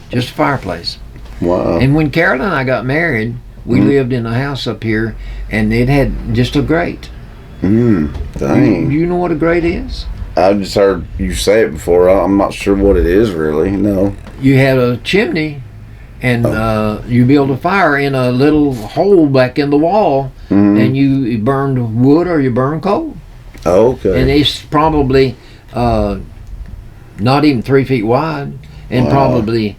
S2: Just a fireplace.
S1: Wow.
S2: And when Carol and I got married, we lived in a house up here, and it had just a grate.
S1: Dang.
S2: You know what a grate is?
S1: I've just heard you say it before. I'm not sure what it is really. No.
S2: You had a chimney, and you built a fire in a little hole back in the wall, and you burned wood or you burned coal.
S1: Okay.
S2: And it's probably not even 3 feet wide, and probably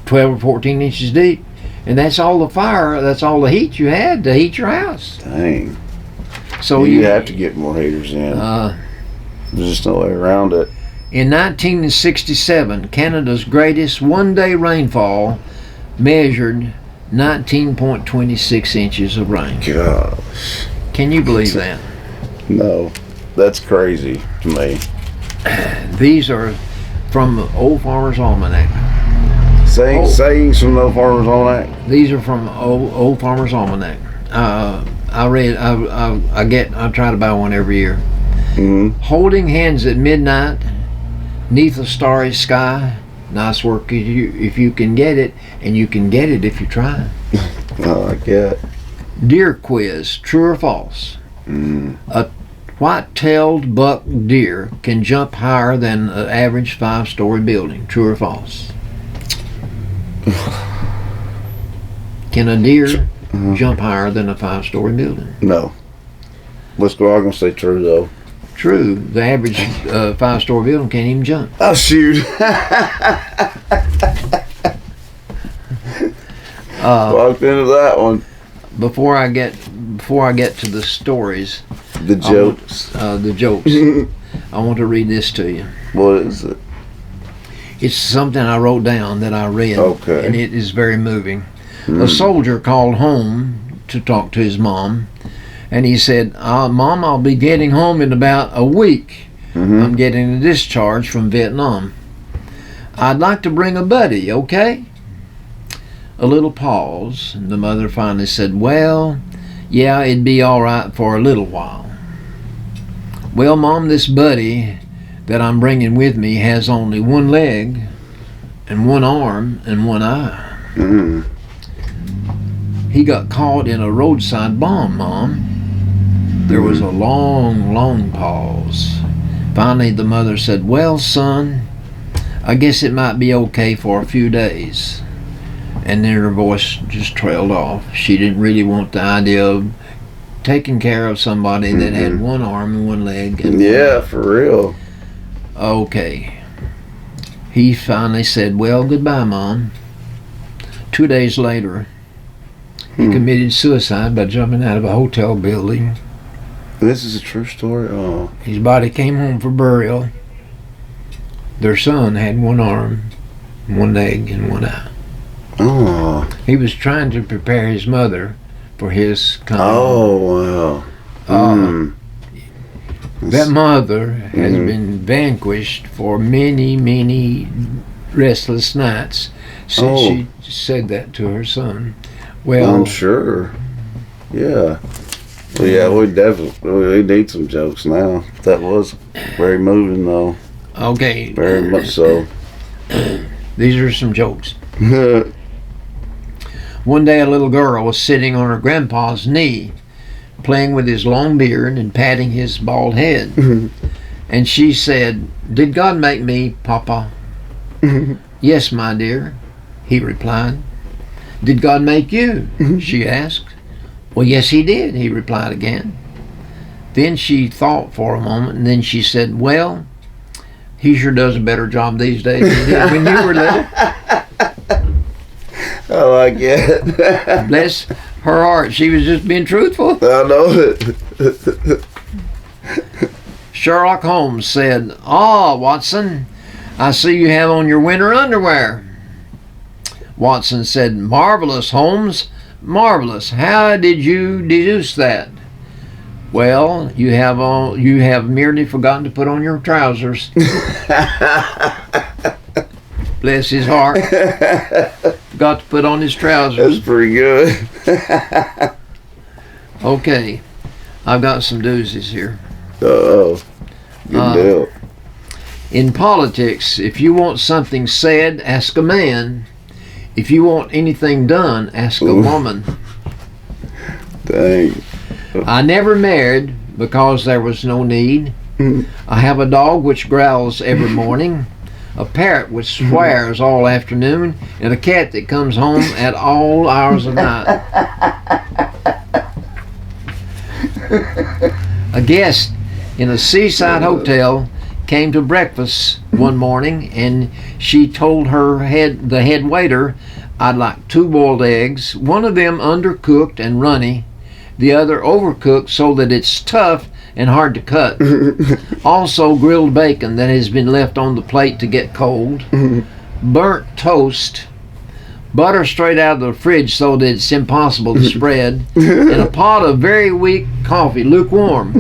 S2: 12 or 14 inches deep. And that's all the fire, that's all the heat you had to heat your house.
S1: Dang.
S2: So
S1: you have to get more heaters in. There's just no way around it.
S2: In 1967, Canada's greatest one-day rainfall measured 19.26 inches of rain.
S1: Gosh.
S2: Can you believe that?
S1: No. That's crazy to me.
S2: These are from Old Farmer's Almanac.
S1: Sayings from the Farmer's Almanac.
S2: These are from Old Farmer's Almanac. I try to buy one every year.
S1: Mm-hmm.
S2: Holding hands at midnight, 'neath a starry sky. Nice work if you can get it, and you can get it if you try.
S1: I like that.
S2: Deer quiz, true or false?
S1: Mm.
S2: A white-tailed buck deer can jump higher than an average 5-story building. True or false? Can a deer jump higher than a 5-story building?
S1: No. Let's go. I'm gonna say true though.
S2: True. The average 5-story building can't even jump.
S1: Oh shoot. Walked into that one.
S2: Before I get to the stories,
S1: The jokes.
S2: the jokes, I want to read this to you.
S1: What is it?
S2: It's something I wrote down that I read,
S1: Okay.
S2: and it is very moving. A soldier called home to talk to his mom, and he said, Mom, I'll be getting home in about a week. I'm getting a discharge from Vietnam. I'd like to bring a buddy, okay? A little pause, and the mother finally said, well, yeah, it'd be all right for a little while. Well, Mom, this buddy that I'm bringing with me has only one leg and one arm and one eye.
S1: Mm.
S2: He got caught in a roadside bomb, Mom. There was a long, long pause. Finally, the mother said, well, son, I guess it might be okay for a few days. And then her voice just trailed off. She didn't really want the idea of taking care of somebody that had one arm and one leg. And
S1: Yeah, for real.
S2: Okay. He finally said, well, goodbye, Mom. 2 days later, he committed suicide by jumping out of a hotel building.
S1: This is a true story. Oh.
S2: His body came home for burial. Their son had one arm, one leg, and one eye.
S1: Oh.
S2: He was trying to prepare his mother for his coming.
S1: Oh wow.
S2: That mother has been vanquished for many, many restless nights since she said that to her son. Well,
S1: I'm sure. Yeah. Well, yeah, we need some jokes now. That was very moving, though.
S2: okay.
S1: Very much so.
S2: These are some jokes. One day a little girl was sitting on her grandpa's knee, playing with his long beard and patting his bald head. And she said, did God make me, Papa? Yes, my dear, he replied. Did God make you? She asked. Well, yes, he did, he replied again. Then she thought for a moment, and then she said, well, he sure does a better job these days than he did when you were little.
S1: I like it.
S2: Bless her heart, she was just being truthful.
S1: I know it.
S2: Sherlock Holmes said, Watson, I see you have on your winter underwear. Watson said, marvelous, Holmes, marvelous. How did you deduce that? Well, you have merely forgotten to put on your trousers. Bless his heart. Forgot to put on his trousers.
S1: That's pretty good.
S2: Okay, I've got some doozies here.
S1: Uh-oh. Good deal.
S2: In politics, if you want something said, ask a man. If you want anything done, ask a woman.
S1: Dang.
S2: I never married because there was no need. I have a dog which growls every morning, a parrot which swears all afternoon, and a cat that comes home at all hours of night. A guest in a seaside hotel came to breakfast one morning, and she told the head waiter, I'd like 2 boiled eggs, one of them undercooked and runny, the other overcooked so that it's tough and hard to cut. Also grilled bacon that has been left on the plate to get cold, burnt toast, butter straight out of the fridge so that it's impossible to spread, and a pot of very weak coffee, lukewarm.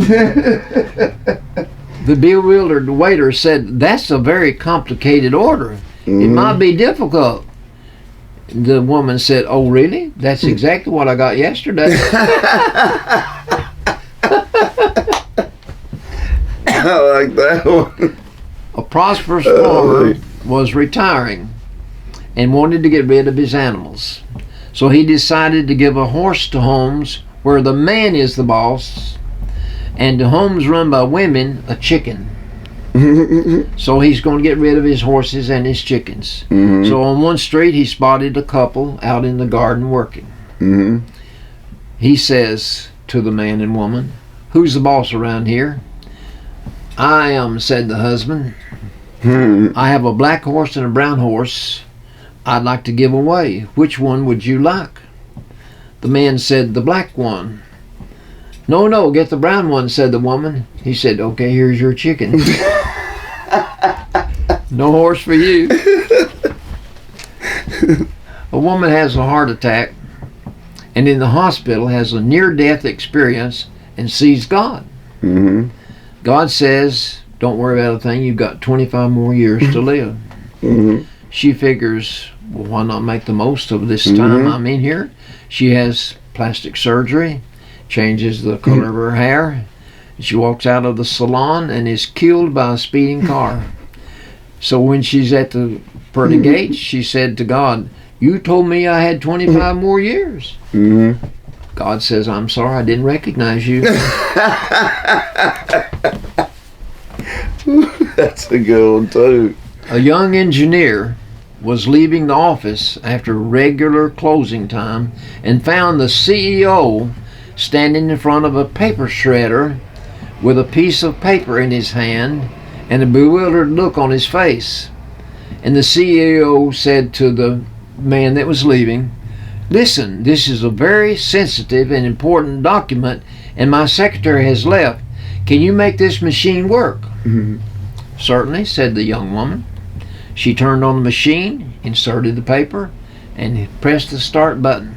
S2: The bewildered waiter said, that's a very complicated order. It might be difficult. The woman said, "Oh, really? That's exactly what I got yesterday."
S1: I like that one.
S2: A prosperous farmer was retiring and wanted to get rid of his animals. So he decided to give a horse to homes where the man is the boss, and to homes run by women, a chicken. So he's going to get rid of his horses and his chickens. So on one street he spotted a couple out in the garden working. He says to the man and woman, "Who's the boss around here?" "I am," said the husband. "I have a black horse and a brown horse I'd like to give away. Which one would you like?" The man said, "The black one." No, get the brown one," said the woman. He said, "Okay, here's your chicken." No horse for you. A woman has a heart attack and in the hospital has a near-death experience and sees God. God says, "Don't worry about a thing, you've got 25 more years to live." She figures, well, why not make the most of this time I'm in here? She has plastic surgery, changes the color of her hair. She walks out of the salon and is killed by a speeding car. So when she's at the pearly gates, she said to God, "You told me I had 25 more years." God says, "I'm sorry, I didn't recognize you."
S1: That's a good one too.
S2: A young engineer was leaving the office after regular closing time and found the CEO standing in front of a paper shredder with a piece of paper in his hand and a bewildered look on his face. And the CEO said to the man that was leaving, "Listen, this is a very sensitive and important document and my secretary has left. Can you make this machine work?" "Certainly," said the young woman. She turned on the machine, inserted the paper, and pressed the start button.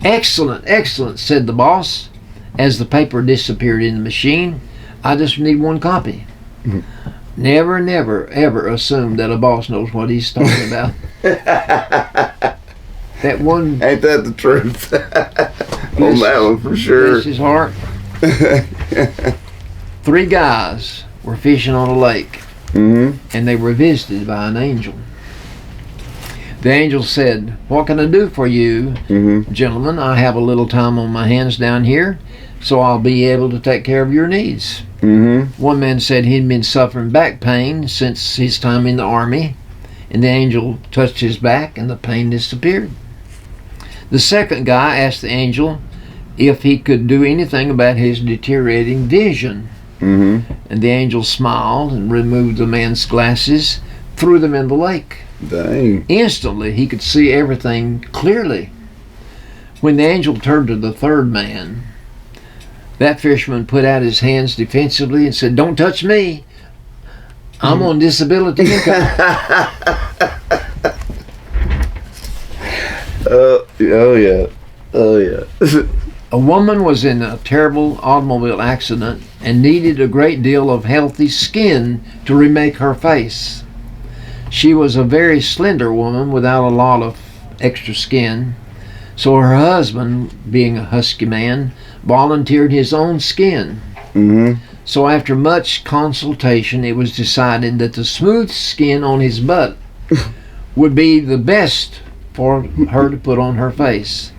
S2: "Excellent, excellent," said the boss as the paper disappeared in the machine. "I just need one copy." Never, ever assume that a boss knows what he's talking about. That one...
S1: Ain't that the truth? On that one for sure.
S2: Bless his heart. 3 guys were fishing on a lake, and they were visited by an angel. The angel said, "What can I do for you, gentlemen? I have a little time on my hands down here, so I'll be able to take care of your needs." One man said he'd been suffering back pain since his time in the army, and the angel touched his back and the pain disappeared. The second guy asked the angel if he could do anything about his deteriorating vision. And the angel smiled and removed the man's glasses, threw them in the lake.
S1: Dang.
S2: Instantly he could see everything clearly. When the angel turned to the third man, that fisherman put out his hands defensively and said, "Don't touch me. I'm on disability income."
S1: Oh yeah.
S2: A woman was in a terrible automobile accident and needed a great deal of healthy skin to remake her face. She was a very slender woman without a lot of extra skin, so her husband, being a husky man, volunteered his own skin. So after much consultation, it was decided that the smooth skin on his butt would be the best for her to put on her face.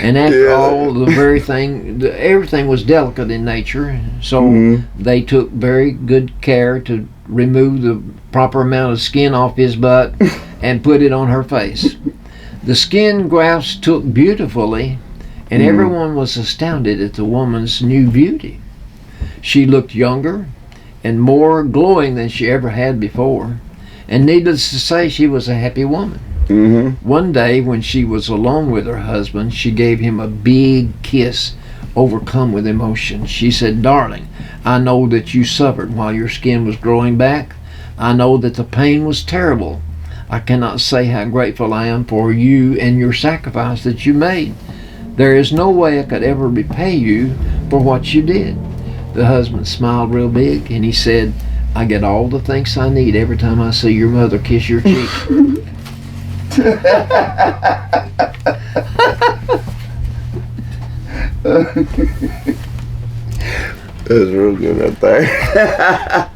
S2: And after all, everything was delicate in nature, so they took very good care to remove the proper amount of skin off his butt and put it on her face. The skin grafts took beautifully, and everyone was astounded at the woman's new beauty. She looked younger and more glowing than she ever had before, and needless to say, she was a happy woman. One day when she was alone with her husband, she gave him a big kiss, overcome with emotion. She said, "Darling, I know that you suffered while your skin was growing back. I know that the pain was terrible. I cannot say how grateful I am for you and your sacrifice that you made. There is no way I could ever repay you for what you did." The husband smiled real big and he said, "I get all the thanks I need every time I see your mother kiss your cheek."
S1: That's real good right there.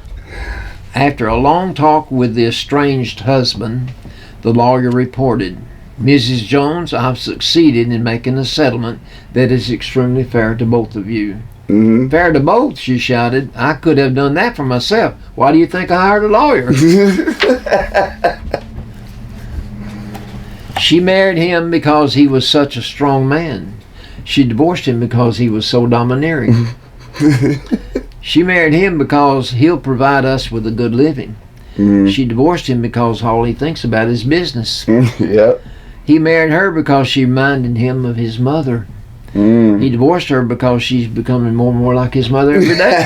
S2: After a long talk with the estranged husband, the lawyer reported, "Mrs. Jones, I've succeeded in making a settlement that is extremely fair to both of you."
S1: Mm-hmm.
S2: "Fair to both," she shouted. "I could have done that for myself. Why do you think I hired a lawyer?" She married him because he was such a strong man. She divorced him because he was so domineering. She married him because he'll provide us with a good living. She divorced him because all he thinks about is business.
S1: Yep.
S2: He married her because she reminded him of his mother. He divorced her because she's becoming more and more like his mother every day.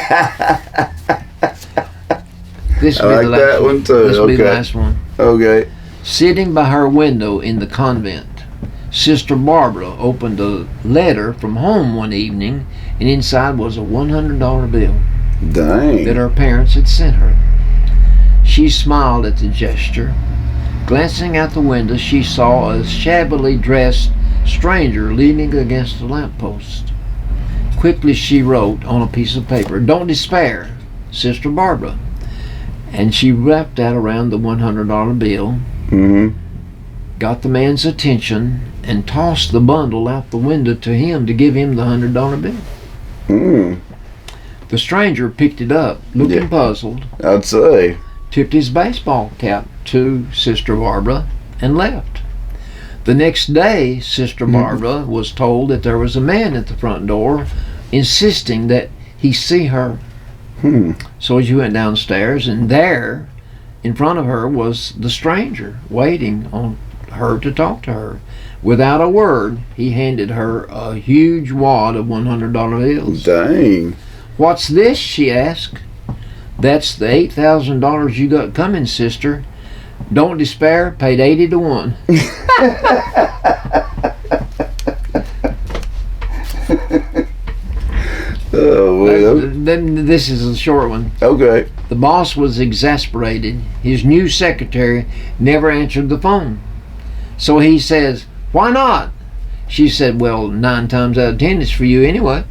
S2: This will
S1: I
S2: be
S1: like
S2: the last
S1: that one too.
S2: This will be the
S1: Okay.
S2: last one.
S1: Okay.
S2: Sitting by her window in the convent, Sister Barbara opened a letter from home one evening, and inside was a $100 bill that
S1: Dang.
S2: her parents had sent her. She smiled at the gesture. Glancing out the window, she saw a shabbily dressed stranger leaning against a lamppost. Quickly she wrote on a piece of paper, "Don't despair, Sister Barbara." And she wrapped that around the $100 bill,
S1: Mm-hmm.
S2: got the man's attention, and tossed the bundle out the window to him to give him the $100 bill.
S1: Mm.
S2: The stranger picked it up, looking
S1: Yeah.
S2: puzzled,
S1: I'd say.
S2: tipped his baseball cap to Sister Barbara, and left. The next day, Sister Barbara was told that there was a man at the front door insisting that he see her. So she went downstairs, and there, in front of her, was the stranger waiting on her to talk to her. Without a word, he handed her a huge wad of $100 bills.
S1: Dang.
S2: "What's this?" she asked. "That's the $8,000 you got coming, sister. Don't despair, paid 80 to 1.
S1: Oh, well.
S2: Then this is a short one.
S1: Okay.
S2: The boss was exasperated. His new secretary never answered the phone. So he says, "Why not?" She said, "Well, 9 times out of 10 it's for you anyway."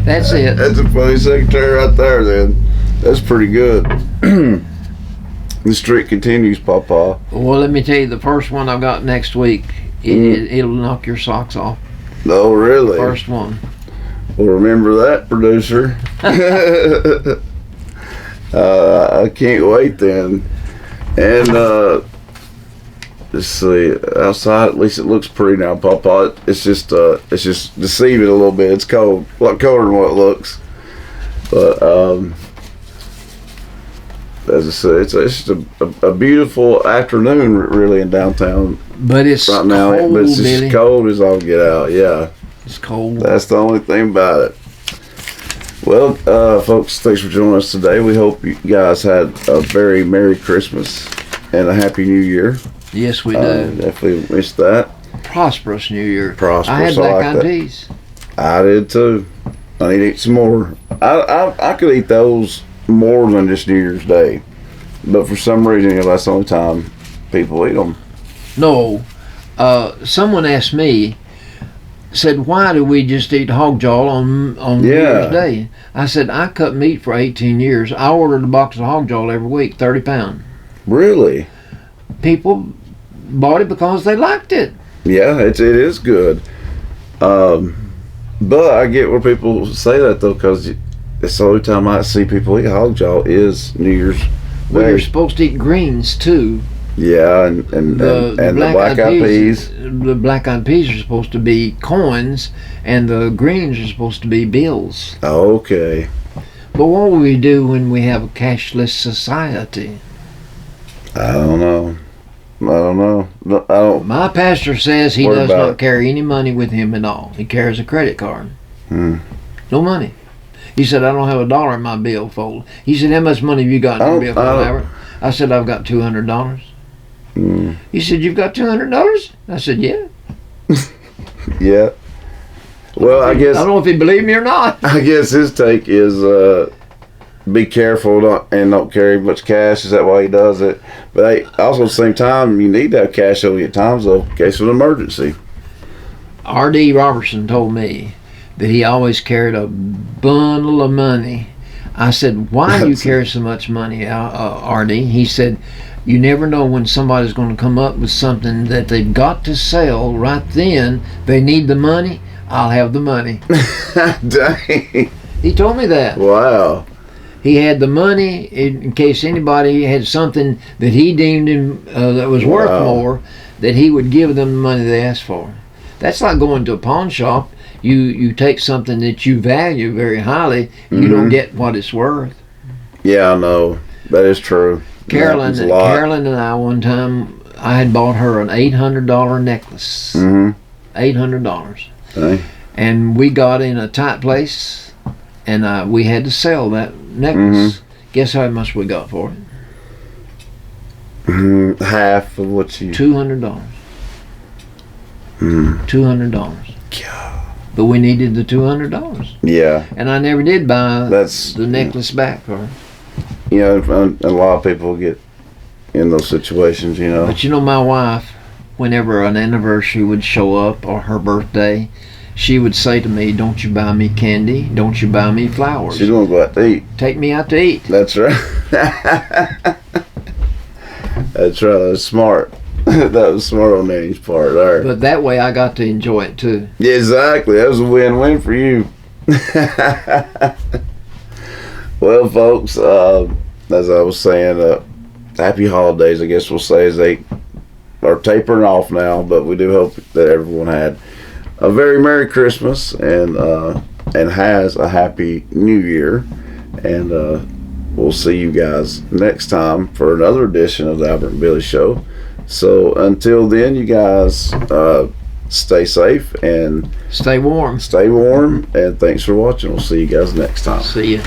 S2: That's it.
S1: That's a funny secretary right there, then. That's pretty good. The streak continues, Papa.
S2: Well, let me tell you, the first one I've got next week, it'll knock your socks off.
S1: Oh, really?
S2: First one.
S1: Well, remember that, producer. I can't wait then. And let's see. Outside, at least it looks pretty now, Papa. It's just deceiving a little bit. It's cold, a lot colder than what it looks. But as I said, it's just a beautiful afternoon, really, in downtown
S2: But it's
S1: right now.
S2: cold,
S1: But it's just
S2: Billy.
S1: cold as all get out. Yeah.
S2: It's cold.
S1: That's the only thing about it. Well, folks, thanks for joining us today. We hope you guys had a very Merry Christmas and a Happy New Year.
S2: Yes, we do.
S1: Definitely missed that.
S2: Prosperous New Year.
S1: Prosperous,
S2: I had
S1: I
S2: black
S1: like
S2: eyed
S1: that.
S2: peas.
S1: I did too. I need to eat some more. I could eat those more than just New Year's Day. But for some reason, that's the only time people eat them.
S2: No. Someone asked me, said, "Why do we just eat hog jaw on New Year's Day?" I said, "I cut meat for 18 years. I ordered a box of hog jaw every week, 30 pounds.
S1: Really?
S2: People bought it because they liked it.
S1: Yeah, it is good. But I get where people say that, though, because it's the only time I see people eat hog jaw is New Year's
S2: Well,
S1: Day.
S2: you're supposed to eat greens too.
S1: Yeah, and the black eyed peas.
S2: The black eyed peas are supposed to be coins, and the greens are supposed to be bills.
S1: Okay.
S2: But what will we do when we have a cashless society?
S1: I don't know. No, I don't.
S2: My pastor says he
S1: What
S2: does
S1: about
S2: not
S1: it?
S2: carry any money with him at all. He carries a credit card.
S1: Hmm.
S2: No money. He said, "I don't have a dollar in my billfold." He said, "How much money have you got in your billfold, Albert?" I said, "I've got $200.
S1: Mm,
S2: He said, "You've got $200? I said, "Yeah."
S1: yeah. Well, I
S2: I
S1: guess
S2: don't know if he believed me or not.
S1: his take is be careful and don't carry much cash. Is that why he does it? But hey, also at the same time, you need to have cash on you at times, though, in case of an emergency.
S2: R.D. Robertson told me that he always carried a bundle of money. I said, why do you carry so much money, R.D.? He said, you never know when somebody's going to come up with something that they've got to sell right then. They need the money. I'll have the money.
S1: Dang.
S2: He told me that.
S1: Wow.
S2: He had the money in case anybody had something that he deemed that was worth more, that he would give them the money they asked for. That's like going to a pawn shop. You take something that you value very highly, you don't get what it's worth.
S1: Yeah, I know. That is true.
S2: Carolyn and I, one time, I had bought her an $800 necklace. $800.
S1: Okay.
S2: And we got in a tight place, and we had to sell that necklace. Guess how much we got for it?
S1: Half of what you...
S2: $200. $200.
S1: God.
S2: But we needed the $200.
S1: Yeah.
S2: And I never did buy the necklace back for her.
S1: You know, a lot of people get in those situations, you know.
S2: But you know, my wife, whenever an anniversary would show up or her birthday, she would say to me, don't you buy me candy, don't you buy me flowers.
S1: She's going to go out to eat.
S2: Take me out to eat.
S1: That's right. That's right. That's smart. That was smart on Nanny's part there.
S2: But that way I got to enjoy it too.
S1: Yeah, exactly. That was a win-win for you. Well, folks, as I was saying, happy holidays, I guess we'll say, as they are tapering off now, but we do hope that everyone had a very Merry Christmas and has a Happy New Year. And we'll see you guys next time for another edition of the Albert and Billy Show. So until then, you guys stay safe and
S2: stay warm.
S1: Stay warm, and thanks for watching. We'll see you guys next time.
S2: See ya.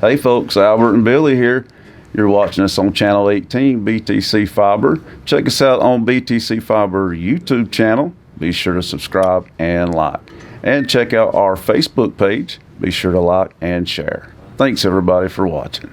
S1: Hey folks, Albert and Billy here. You're watching us on Channel 18, BTC Fiber. Check us out on BTC Fiber YouTube channel. Be sure to subscribe and like. And check out our Facebook page. Be sure to like and share. Thanks everybody for watching.